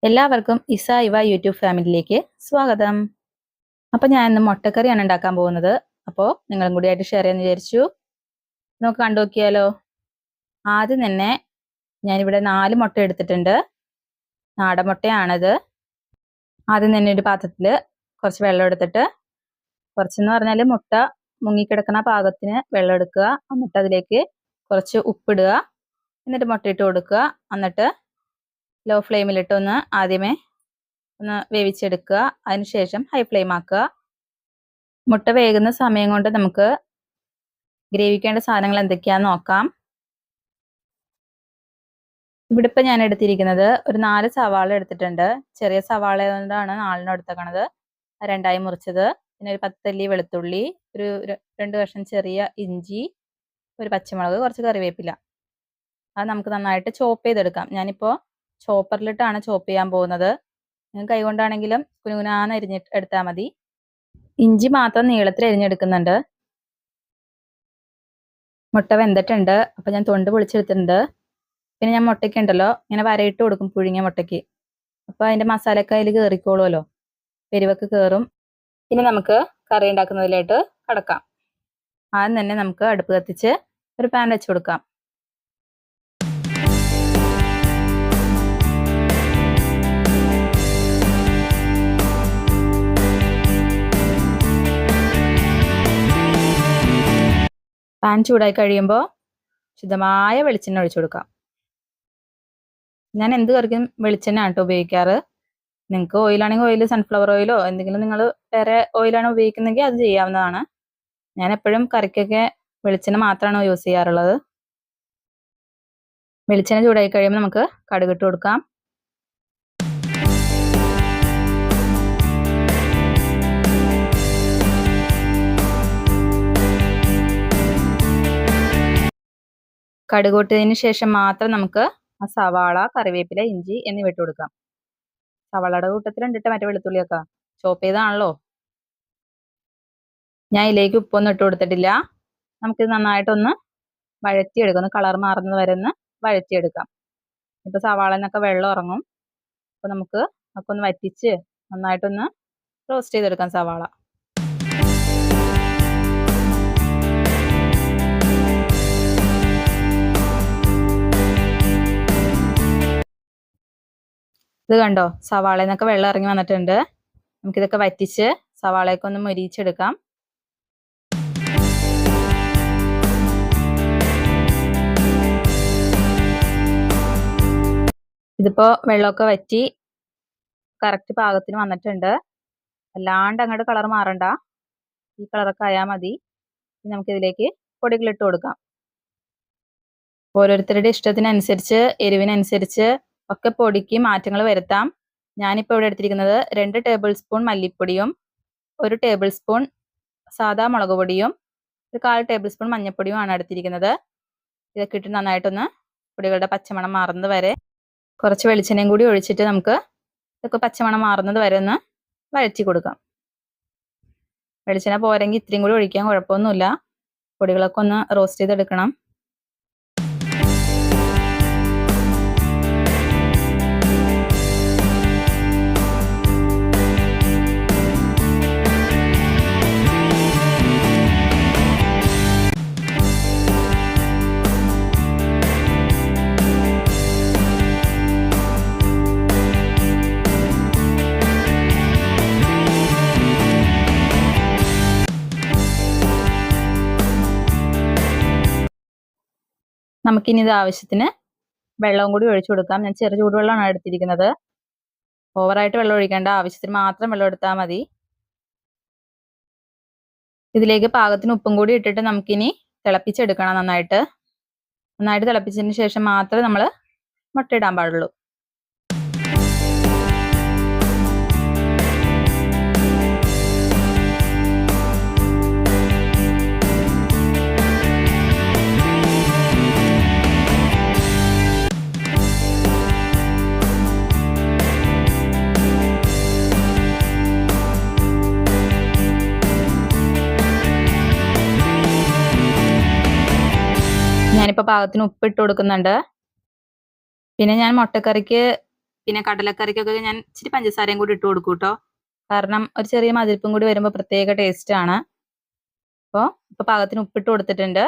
എല്ലാവർക്കും ഇസ ഇവ യൂട്യൂബ് ഫാമിലിയിലേക്ക് സ്വാഗതം. അപ്പോൾ ഞാൻ ഇന്ന് മുട്ടക്കറിയാണ് ഉണ്ടാക്കാൻ പോകുന്നത്. അപ്പോൾ നിങ്ങളും കൂടി ആയിട്ട് ഷെയർ ചെയ്യാമെന്ന് വിചാരിച്ചു. നമുക്ക് കണ്ടു നോക്കിയാലോ. ആദ്യം തന്നെ ഞാനിവിടെ 4 മുട്ട എടുത്തിട്ടുണ്ട്. നാടൻ മുട്ടയാണിത്. ആദ്യം തന്നെ ഒരു പാത്രത്തിൽ കുറച്ച് വെള്ളം എടുത്തിട്ട്, കുറച്ചെന്ന് പറഞ്ഞാൽ മുട്ട മുങ്ങിക്കിടക്കുന്ന പാകത്തിന് വെള്ളം എടുക്കുക. എന്നിട്ട് അതിലേക്ക് കുറച്ച് ഉപ്പിടുക. എന്നിട്ട് മുട്ടയിട്ട് കൊടുക്കുക. എന്നിട്ട് ലോ ഫ്ലെയിമിലിട്ട് ആദ്യമേ ഒന്ന് വേവിച്ചെടുക്കുക. അതിനുശേഷം ഹൈ ഫ്ലെയിം ആക്കുക. മുട്ട വേകുന്ന സമയം കൊണ്ട് നമുക്ക് ഗ്രേവിക്കേണ്ട സാധനങ്ങൾ എന്തൊക്കെയാന്ന് നോക്കാം. ഇവിടെ ഇപ്പം ഞാൻ എടുത്തിരിക്കുന്നത് ഒരു 4 സവാള എടുത്തിട്ടുണ്ട്. ചെറിയ സവാള കൊണ്ടാണ് 4 എടുത്തേക്കണത്. 2ആയി മുറിച്ചത്. പിന്നെ ഒരു 10 അല്ലി വെളുത്തുള്ളി, ഒരു 2 കഷ്ണം ചെറിയ ഇഞ്ചി, ഒരു പച്ചമുളക്, കുറച്ച് കറിവേപ്പില. അത് നമുക്ക് നന്നായിട്ട് ചോപ്പ് ചെയ്തെടുക്കാം. ഞാനിപ്പോൾ ചോപ്പറിലിട്ടാണ് ചോപ്പ് ചെയ്യാൻ പോകുന്നത്. നിങ്ങൾ കൈകൊണ്ടാണെങ്കിലും കുനുകുനാന്ന് എടുത്താൽ മതി. ഇഞ്ചി മാത്രം നീളത്തിൽ അരിഞ്ഞെടുക്കുന്നുണ്ട്. മുട്ട വെന്തിട്ടുണ്ട്. അപ്പം ഞാൻ തൊണ്ട് പൊളിച്ചെടുത്തിട്ടുണ്ട്. പിന്നെ ഞാൻ മുട്ടയ്ക്ക് ഉണ്ടല്ലോ ഇങ്ങനെ വരയിട്ട് കൊടുക്കും പുഴുങ്ങിയ മുട്ടയ്ക്ക്. അപ്പോൾ അതിൻ്റെ മസാലയൊക്കെ അതിൽ കയറിക്കോളുമല്ലോ, പെരുവൊക്കെ കയറും. ഇനി നമുക്ക് കറി ഉണ്ടാക്കുന്നതിലായിട്ട് കടക്കാം. ആദ്യം തന്നെ നമുക്ക് അടുപ്പ് കത്തിച്ച് ഒരു പാൻ വെച്ച് കൊടുക്കാം. പാൻ ചൂടായി കഴിയുമ്പോൾ ശുദ്ധമായ വെളിച്ചെണ്ണ ഒഴിച്ചു കൊടുക്കാം. ഞാൻ എന്ത് കറിക്കും വെളിച്ചെണ്ണ ആട്ടോ ഉപയോഗിക്കാറ്. നിങ്ങൾക്ക് ഓയിലാണെങ്കിൽ ഓയിൽ, സൺഫ്ലവർ ഓയിലോ എന്തെങ്കിലും നിങ്ങൾ വേറെ ഓയിലാണ് ഉപയോഗിക്കുന്നതെങ്കിൽ അത് ചെയ്യാവുന്നതാണ്. ഞാൻ എപ്പോഴും കറിക്കൊക്കെ വെളിച്ചെണ്ണ മാത്രമാണ് യൂസ് ചെയ്യാറുള്ളത്. വെളിച്ചെണ്ണ ചൂടായി കഴിയുമ്പോൾ നമുക്ക് കടുകിട്ട് കൊടുക്കാം. കടുക് പൊട്ടിയതിന് ശേഷം മാത്രം നമുക്ക് ആ സവാള, കറിവേപ്പില, ഇഞ്ചി എന്നിവ ഇട്ട് കൊടുക്കാം. സവാളയുടെ കൂട്ടത്തിൽ ഉണ്ടിട്ട് മറ്റേ വെളുത്തുള്ളിയൊക്കെ ചോപ്പ് ചെയ്താണല്ലോ. ഞാൻ ഇതിലേക്ക് ഉപ്പൊന്നും ഇട്ട് കൊടുത്തിട്ടില്ല. നമുക്കിത് നന്നായിട്ടൊന്ന് വഴറ്റിയെടുക്കാം. ഒന്ന് കളർ മാറുന്നത് വരെ ഒന്ന് വഴറ്റിയെടുക്കാം. ഇപ്പോൾ സവാളന്നൊക്കെ വെള്ളം ഇറങ്ങും. അപ്പോൾ നമുക്ക് ഒക്കെ ഒന്ന് വറ്റിച്ച് നന്നായിട്ടൊന്ന് റോസ്റ്റ് ചെയ്തെടുക്കാം സവാള. ഇത് കണ്ടോ, സവാളയിൽ നിന്നൊക്കെ വെള്ളം ഇറങ്ങി വന്നിട്ടുണ്ട്. നമുക്കിതൊക്കെ വറ്റിച്ച് സവാളയൊക്കെ ഒന്ന് മൊരിയിച്ചെടുക്കാം. ഇതിപ്പോൾ വെള്ളമൊക്കെ വറ്റി കറക്റ്റ് പാകത്തിന് വന്നിട്ടുണ്ട്. അല്ലാണ്ട് അങ്ങോട്ട് കളർ മാറണ്ട, ഈ കളറൊക്കെ ആയാൽ മതി. നമുക്കിതിലേക്ക് പൊടികളിട്ട് കൊടുക്കാം. ഓരോരുത്തരുടെ ഇഷ്ടത്തിനനുസരിച്ച്, എരിവിനനുസരിച്ച് ഒക്കെ പൊടിക്ക് മാറ്റങ്ങൾ വരുത്താം. ഞാനിപ്പോൾ ഇവിടെ എടുത്തിരിക്കുന്നത് 2 ടേബിൾ സ്പൂൺ മല്ലിപ്പൊടിയും, 1 ടേബിൾ സ്പൂൺ സാദാ മുളക് പൊടിയും, ഒരു 1/4 ടേബിൾ സ്പൂൺ മഞ്ഞൾപ്പൊടിയുമാണ് എടുത്തിരിക്കുന്നത്. ഇതൊക്കെ ഇട്ട് നന്നായിട്ടൊന്ന് പൊടികളുടെ പച്ചമണം മാറുന്നത് വരെ, കുറച്ച് വെളിച്ചെണ്ണയും കൂടി ഒഴിച്ചിട്ട് നമുക്ക് ഇതൊക്കെ പച്ചമണം മാറുന്നത് വരെ ഒന്ന് വഴറ്റി കൊടുക്കാം. വെളിച്ചെണ്ണ പോരെങ്കിൽ ഇത്രയും കൂടി ഒഴിക്കാൻ കുഴപ്പമൊന്നുമില്ല. പൊടികളൊക്കെ ഒന്ന് റോസ്റ്റ് ചെയ്തെടുക്കണം. നമുക്കിനി ഇത് ആവശ്യത്തിന് വെള്ളവും കൂടി ഒഴിച്ചു കൊടുക്കാം. ഞാൻ ചെറു ചൂടുവെള്ളമാണ് എടുത്തിരിക്കുന്നത്. ഓവറായിട്ട് വെള്ളം ഒഴിക്കേണ്ട, ആവശ്യത്തിന് മാത്രം വെള്ളം എടുത്താൽ മതി. ഇതിലേക്ക് പാകത്തിന് ഉപ്പും കൂടി ഇട്ടിട്ട് നമുക്കിനി തിളപ്പിച്ചെടുക്കണം. നന്നായിട്ട് തിളപ്പിച്ചതിന് ശേഷം മാത്രമേ നമ്മൾ മുട്ടയിടാൻ പാടുള്ളൂ. ഞാനിപ്പോൾ പാകത്തിന് ഉപ്പിട്ട് കൊടുക്കുന്നുണ്ട്. പിന്നെ ഞാൻ മുട്ടക്കറിക്ക് പിന്നെ കടലക്കറിക്കൊക്കെ ഞാൻ ഇച്ചിരി പഞ്ചസാരയും കൂടി ഇട്ട് കൊടുക്കും കേട്ടോ. കാരണം ഒരു ചെറിയ മതിരിപ്പും കൂടി വരുമ്പോൾ പ്രത്യേക ടേസ്റ്റ് ആണ്. അപ്പോൾ ഇപ്പൊ പാകത്തിന് ഉപ്പിട്ട് കൊടുത്തിട്ടുണ്ട്.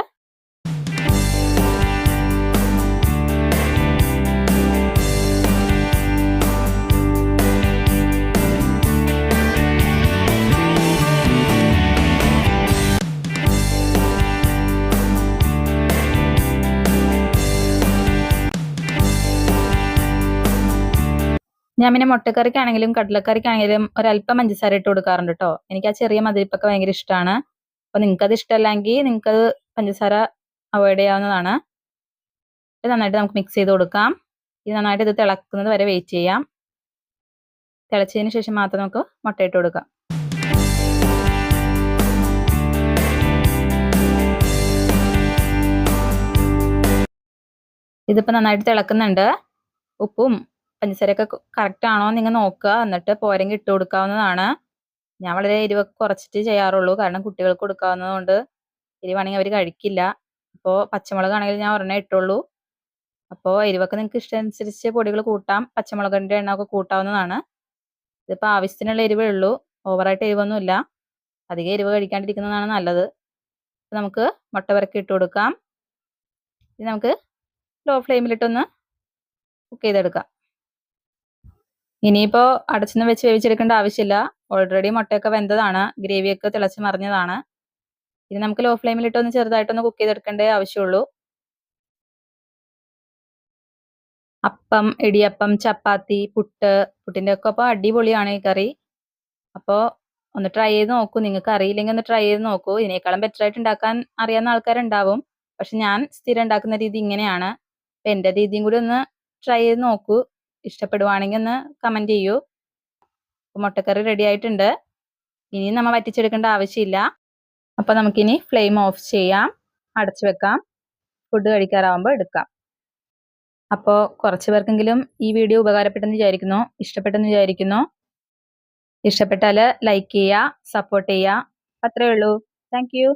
ഞാൻ പിന്നെ മുട്ടക്കറിക്കാണെങ്കിലും കടലക്കറിക്കാണെങ്കിലും ഒരല്പം പഞ്ചസാര ഇട്ട് കൊടുക്കാറുണ്ട് കേട്ടോ. എനിക്ക് ആ ചെറിയ മതിരിപ്പൊക്കെ ഭയങ്കര ഇഷ്ടമാണ്. അപ്പൊ നിങ്ങൾക്കത് ഇഷ്ടമല്ലെങ്കിൽ നിങ്ങൾക്കത് പഞ്ചസാര അവോയ്ഡ് ചെയ്യാവുന്നതാണ്. ഇത് നന്നായിട്ട് നമുക്ക് മിക്സ് ചെയ്ത് കൊടുക്കാം. ഇത് നന്നായിട്ട് ഇത് തിളക്കുന്നത് വരെ വെയിറ്റ് ചെയ്യാം. തിളച്ചതിന് ശേഷം മാത്രം നമുക്ക് മുട്ട ഇട്ട് കൊടുക്കാം. ഇതിപ്പോ നന്നായിട്ട് തിളക്കുന്നുണ്ട്. ഉപ്പും പഞ്ചസാരയൊക്കെ കറക്റ്റ് ആണോ നിങ്ങൾ നോക്കുക. എന്നിട്ട് പോരെങ്കിൽ ഇട്ട് കൊടുക്കാവുന്നതാണ്. ഞാൻ വളരെ എരിവൊക്കെ കുറച്ചിട്ട് ചെയ്യാറുള്ളൂ. കാരണം കുട്ടികൾക്ക് കൊടുക്കാവുന്നതുകൊണ്ട് എരിവാണെങ്കിൽ അവർ കഴിക്കില്ല. അപ്പോൾ പച്ചമുളകാണെങ്കിൽ ഞാൻ ഒരെണ്ണം ഇട്ടുള്ളൂ. അപ്പോൾ എരിവൊക്കെ നിങ്ങൾക്ക് ഇഷ്ടമനുസരിച്ച് പൊടികൾ കൂട്ടാം. പച്ചമുളകിന്റെ എണ്ണമൊക്കെ കൂട്ടാവുന്നതാണ്. ഇതിപ്പോൾ ആവശ്യത്തിനുള്ള എരിവേ ഉള്ളൂ. ഓവറായിട്ട് എരിവൊന്നുമില്ല. അധികം എരിവ് കഴിക്കാണ്ടിരിക്കുന്നതാണ് നല്ലത്. നമുക്ക് മുട്ട വരക്കി ഇട്ട് കൊടുക്കാം. ഇത് നമുക്ക് ലോ ഫ്ലെയിമിലിട്ടൊന്ന് കുക്ക് ചെയ്തെടുക്കാം. ഇനിയിപ്പോൾ അടച്ചൊന്നും വെച്ച് വേവിച്ചെടുക്കേണ്ട ആവശ്യമില്ല. ഓൾറെഡി മുട്ടയൊക്കെ വെന്തതാണ്. ഗ്രേവിയൊക്കെ തിളച്ച് മറിഞ്ഞതാണ്. ഇത് നമുക്ക് ലോ ഫ്ലെയിമിലിട്ടൊന്ന് ചെറുതായിട്ടൊന്ന് കുക്ക് ചെയ്തെടുക്കേണ്ടേ ആവശ്യമുള്ളൂ. അപ്പം, ഇടിയപ്പം, ചപ്പാത്തി, പുട്ടിന്റെ ഒക്കെ ഒപ്പം അടിപൊളിയാണ് ഈ കറി. അപ്പോൾ ഒന്ന് ട്രൈ ചെയ്ത് നോക്കൂ. നിങ്ങൾക്ക് അറിയില്ലെങ്കിൽ ഒന്ന് ട്രൈ ചെയ്ത് നോക്കൂ. ഇതിനേക്കാളും ബെറ്റർ ആയിട്ട് ഉണ്ടാക്കാൻ അറിയാവുന്ന ആൾക്കാരുണ്ടാവും. പക്ഷെ ഞാൻ സ്ഥിരം ഉണ്ടാക്കുന്ന രീതി ഇങ്ങനെയാണ്. അപ്പം എൻ്റെ രീതിയും കൂടി ഒന്ന് ട്രൈ ചെയ്ത് നോക്കൂ. ഇഷ്ടപ്പെടുവാണെങ്കിൽ ഒന്ന് കമന്റ് ചെയ്യൂ. അപ്പോൾ മുട്ടക്കറി റെഡി ആയിട്ടുണ്ട്. ഇനി നമ്മൾ വറ്റിച്ചെടുക്കേണ്ട ആവശ്യമില്ല. അപ്പോൾ നമുക്കിനി ഫ്ലെയിം ഓഫ് ചെയ്യാം, അടച്ചു വെക്കാം. ഫുഡ് കഴിക്കാറാവുമ്പോൾ എടുക്കാം. അപ്പോൾ കുറച്ച് പേർക്കെങ്കിലും ഈ വീഡിയോ ഉപകാരപ്പെട്ടെന്ന് വിചാരിക്കുന്നു, ഇഷ്ടപ്പെട്ടെന്ന് വിചാരിക്കുന്നു. ഇഷ്ടപ്പെട്ടാൽ ലൈക്ക് ചെയ്യുക, സപ്പോർട്ട് ചെയ്യുക. അത്രയേ ഉള്ളൂ. Thank you.